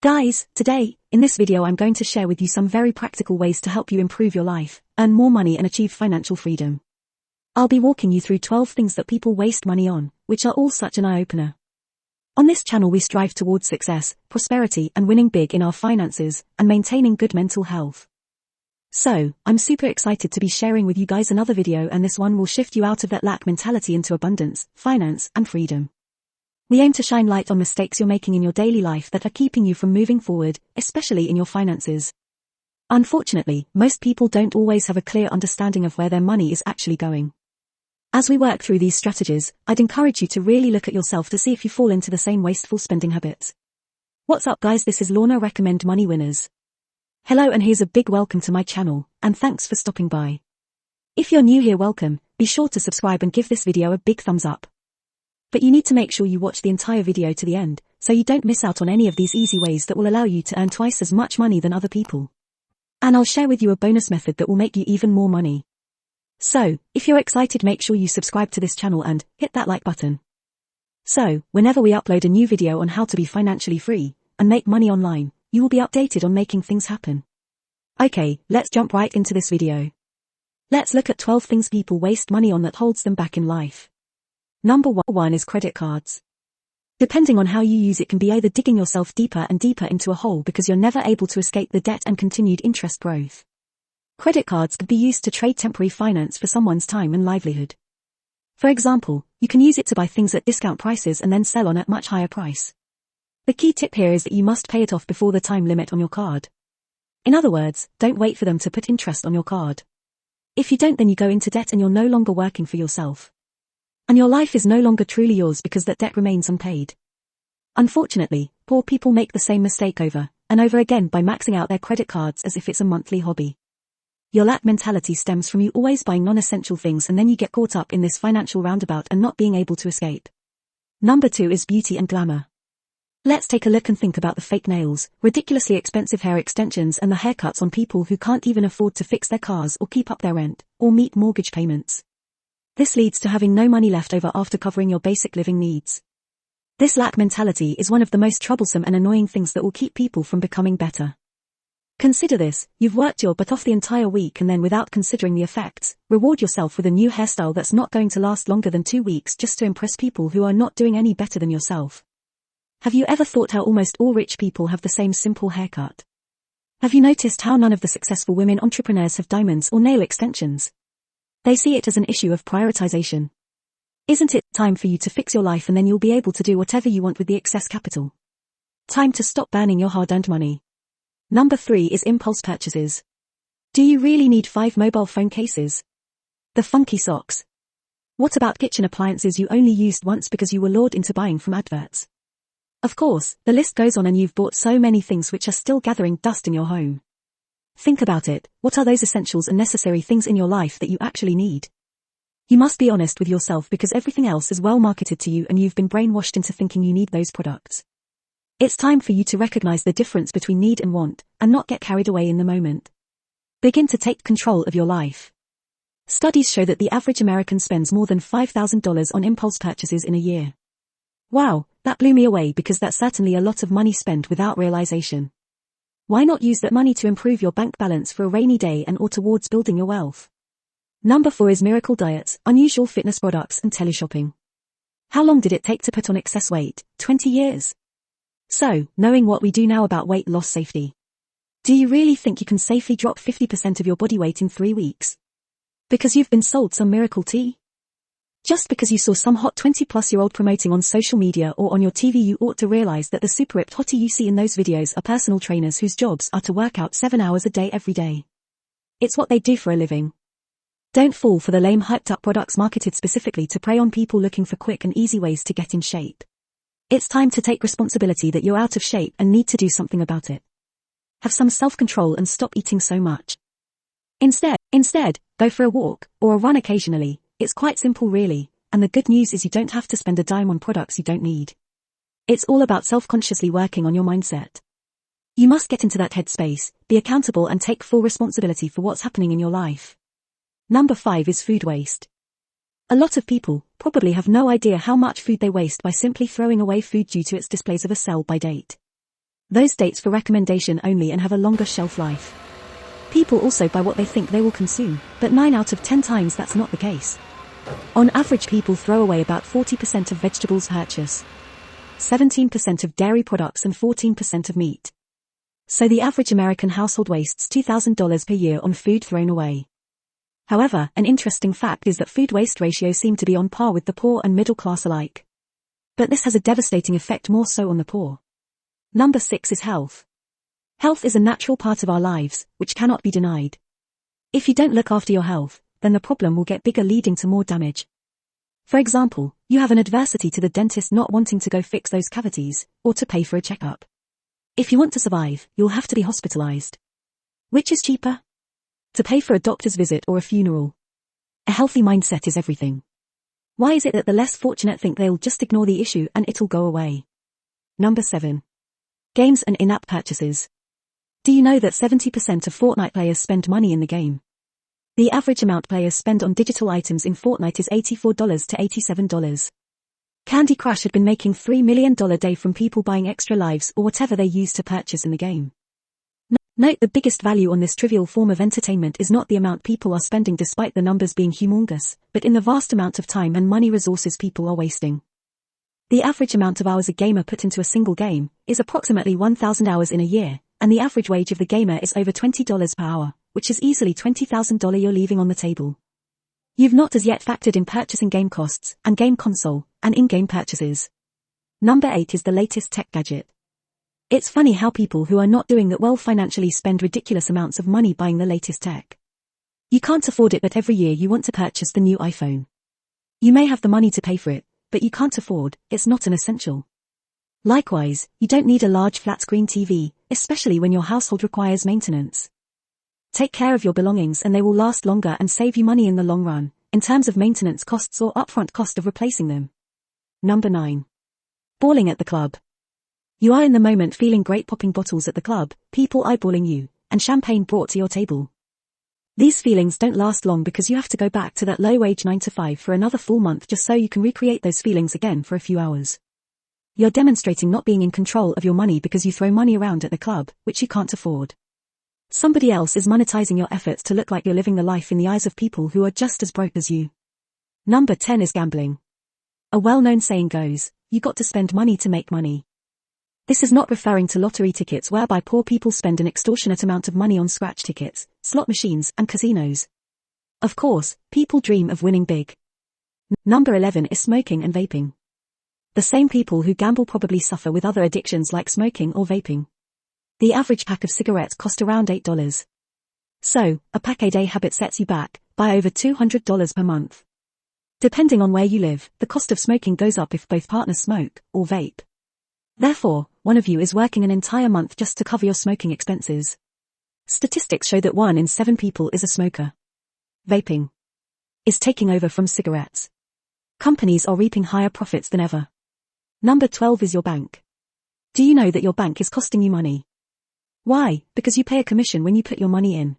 Guys, today, in this video I'm going to share with you some very practical ways to help you improve your life, earn more money and achieve financial freedom. I'll be walking you through 12 things that people waste money on, which are all such an eye-opener. On this channel we strive towards success, prosperity and winning big in our finances, and maintaining good mental health. So, I'm super excited to be sharing with you guys another video, and this one will shift you out of that lack mentality into abundance, finance and freedom. We aim to shine light on mistakes you're making in your daily life that are keeping you from moving forward, especially in your finances. Unfortunately, most people don't always have a clear understanding of where their money is actually going. As we work through these strategies, I'd encourage you to really look at yourself to see if you fall into the same wasteful spending habits. What's up guys, this is Lorna Recommend Money Winners. Hello and here's a big welcome to my channel, and thanks for stopping by. If you're new here, welcome, be sure to subscribe and give this video a big thumbs up. But you need to make sure you watch the entire video to the end, so you don't miss out on any of these easy ways that will allow you to earn twice as much money than other people. And I'll share with you a bonus method that will make you even more money. So, if you're excited, make sure you subscribe to this channel and hit that like button. So, whenever we upload a new video on how to be financially free and make money online, you will be updated on making things happen. Okay, let's jump right into this video. Let's look at 12 things people waste money on that holds them back in life. Number 1 is credit cards. Depending on how you use it can be either digging yourself deeper and deeper into a hole because you're never able to escape the debt and continued interest growth. Credit cards could be used to trade temporary finance for someone's time and livelihood. For example, you can use it to buy things at discount prices and then sell on at much higher price. The key tip here is that you must pay it off before the time limit on your card. In other words, don't wait for them to put interest on your card. If you don't, then you go into debt and you're no longer working for yourself. And your life is no longer truly yours because that debt remains unpaid. Unfortunately, poor people make the same mistake over and over again by maxing out their credit cards as if it's a monthly hobby. Your lack mentality stems from you always buying non-essential things, and then you get caught up in this financial roundabout and not being able to escape. Number 2 is beauty and glamour. Let's take a look and think about the fake nails, ridiculously expensive hair extensions and the haircuts on people who can't even afford to fix their cars or keep up their rent, or meet mortgage payments. This leads to having no money left over after covering your basic living needs. This lack mentality is one of the most troublesome and annoying things that will keep people from becoming better. Consider this: you've worked your butt off the entire week and then, without considering the effects, reward yourself with a new hairstyle that's not going to last longer than 2 weeks just to impress people who are not doing any better than yourself. Have you ever thought how almost all rich people have the same simple haircut? Have you noticed how none of the successful women entrepreneurs have diamonds or nail extensions? They see it as an issue of prioritization. Isn't it time for you to fix your life, and then you'll be able to do whatever you want with the excess capital? Time to stop burning your hard-earned money. Number 3 is impulse purchases. Do you really need 5 mobile phone cases? The funky socks? What about kitchen appliances you only used once because you were lured into buying from adverts? Of course, the list goes on, and you've bought so many things which are still gathering dust in your home. Think about it: what are those essentials and necessary things in your life that you actually need? You must be honest with yourself, because everything else is well marketed to you and you've been brainwashed into thinking you need those products. It's time for you to recognize the difference between need and want, and not get carried away in the moment. Begin to take control of your life. Studies show that the average American spends more than $5,000 on impulse purchases in a year. Wow, that blew me away, because that's certainly a lot of money spent without realization. Why not use that money to improve your bank balance for a rainy day and or towards building your wealth? Number 4 is miracle diets, unusual fitness products and teleshopping. How long did it take to put on excess weight? 20 years. So, knowing what we do now about weight loss safety, do you really think you can safely drop 50% of your body weight in 3 weeks? Because you've been sold some miracle tea? Just because you saw some hot 20-plus-year-old promoting on social media or on your TV, you ought to realize that the super ripped hottie you see in those videos are personal trainers whose jobs are to work out 7 hours a day every day. It's what they do for a living. Don't fall for the lame hyped-up products marketed specifically to prey on people looking for quick and easy ways to get in shape. It's time to take responsibility that you're out of shape and need to do something about it. Have some self-control and stop eating so much. Instead, go for a walk or a run occasionally. It's quite simple really, and the good news is you don't have to spend a dime on products you don't need. It's all about self-consciously working on your mindset. You must get into that headspace, be accountable and take full responsibility for what's happening in your life. Number 5 is food waste. A lot of people probably have no idea how much food they waste by simply throwing away food due to its displays of a sell-by date. Those dates for recommendation only and have a longer shelf life. People also buy what they think they will consume, but 9 out of 10 times that's not the case. On average, people throw away about 40% of vegetables purchase, 17% of dairy products and 14% of meat. So the average American household wastes $2,000 per year on food thrown away. However, an interesting fact is that food waste ratios seem to be on par with the poor and middle class alike. But this has a devastating effect more so on the poor. Number 6 is health. Health is a natural part of our lives, which cannot be denied. If you don't look after your health, then the problem will get bigger, leading to more damage. For example, you have an adversity to the dentist not wanting to go fix those cavities, or to pay for a checkup. If you want to survive, you'll have to be hospitalized. Which is cheaper? To pay for a doctor's visit or a funeral? A healthy mindset is everything. Why is it that the less fortunate think they'll just ignore the issue and it'll go away? Number 7. Games and in-app purchases. Do you know that 70% of Fortnite players spend money in the game? The average amount players spend on digital items in Fortnite is $84 to $87. Candy Crush had been making $3 million a day from people buying extra lives or whatever they use to purchase in the game. Note the biggest value on this trivial form of entertainment is not the amount people are spending despite the numbers being humongous, but in the vast amount of time and money resources people are wasting. The average amount of hours a gamer put into a single game is approximately 1,000 hours in a year, and the average wage of the gamer is over $20 per hour, which is easily $20,000 you're leaving on the table. You've not as yet factored in purchasing game costs, and game console, and in-game purchases. Number 8 is the latest tech gadget. It's funny how people who are not doing that well financially spend ridiculous amounts of money buying the latest tech. You can't afford it, but every year you want to purchase the new iPhone. You may have the money to pay for it, but you can't afford, it's not an essential. Likewise, you don't need a large flat-screen TV, especially when your household requires maintenance. Take care of your belongings and they will last longer and save you money in the long run, in terms of maintenance costs or upfront cost of replacing them. Number 9. Balling at the club. You are in the moment feeling great, popping bottles at the club, people eyeballing you, and champagne brought to your table. These feelings don't last long because you have to go back to that low-wage 9 to 5 for another full month just so you can recreate those feelings again for a few hours. You're demonstrating not being in control of your money because you throw money around at the club, which you can't afford. Somebody else is monetizing your efforts to look like you're living the life in the eyes of people who are just as broke as you. Number 10 is gambling. A well-known saying goes, you got to spend money to make money. This is not referring to lottery tickets whereby poor people spend an extortionate amount of money on scratch tickets, slot machines, and casinos. Of course, people dream of winning big. Number 11 is smoking and vaping. The same people who gamble probably suffer with other addictions like smoking or vaping. The average pack of cigarettes cost around $8. So, a pack-a-day habit sets you back by over $200 per month. Depending on where you live, the cost of smoking goes up if both partners smoke or vape. Therefore, one of you is working an entire month just to cover your smoking expenses. Statistics show that 1 in 7 people is a smoker. Vaping is taking over from cigarettes. Companies are reaping higher profits than ever. Number 12 is your bank. Do you know that your bank is costing you money? Why? Because you pay a commission when you put your money in.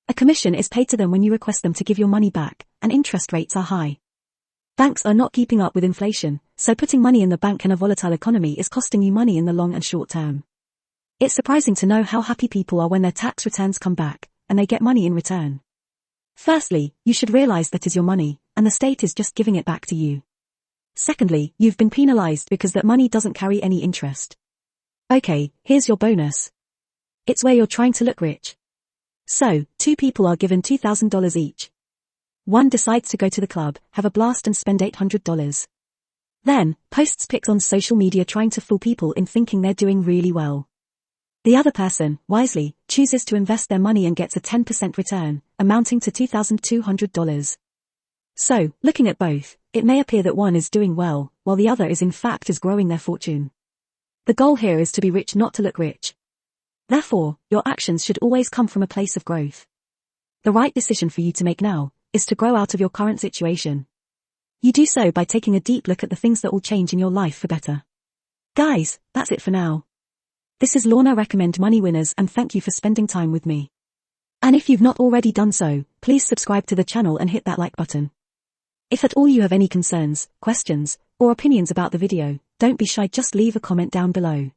A commission is paid to them when you request them to give your money back, and interest rates are high. Banks are not keeping up with inflation, so putting money in the bank in a volatile economy is costing you money in the long and short term. It's surprising to know how happy people are when their tax returns come back, and they get money in return. Firstly, you should realize that is your money, and the state is just giving it back to you. Secondly, you've been penalized because that money doesn't carry any interest. Okay, here's your bonus. It's where you're trying to look rich. So, 2 people are given $2,000 each. One decides to go to the club, have a blast and spend $800. Then, posts pics on social media trying to fool people in thinking they're doing really well. The other person, wisely, chooses to invest their money and gets a 10% return, amounting to $2,200. So, looking at both, it may appear that one is doing well, while the other is in fact growing their fortune. The goal here is to be rich, not to look rich. Therefore, your actions should always come from a place of growth. The right decision for you to make now is to grow out of your current situation. You do so by taking a deep look at the things that will change in your life for better. Guys, that's it for now. This is Lorna Recommend Money Winners, and thank you for spending time with me. And if you've not already done so, please subscribe to the channel and hit that like button. If at all you have any concerns, questions, or opinions about the video, don't be shy, just leave a comment down below.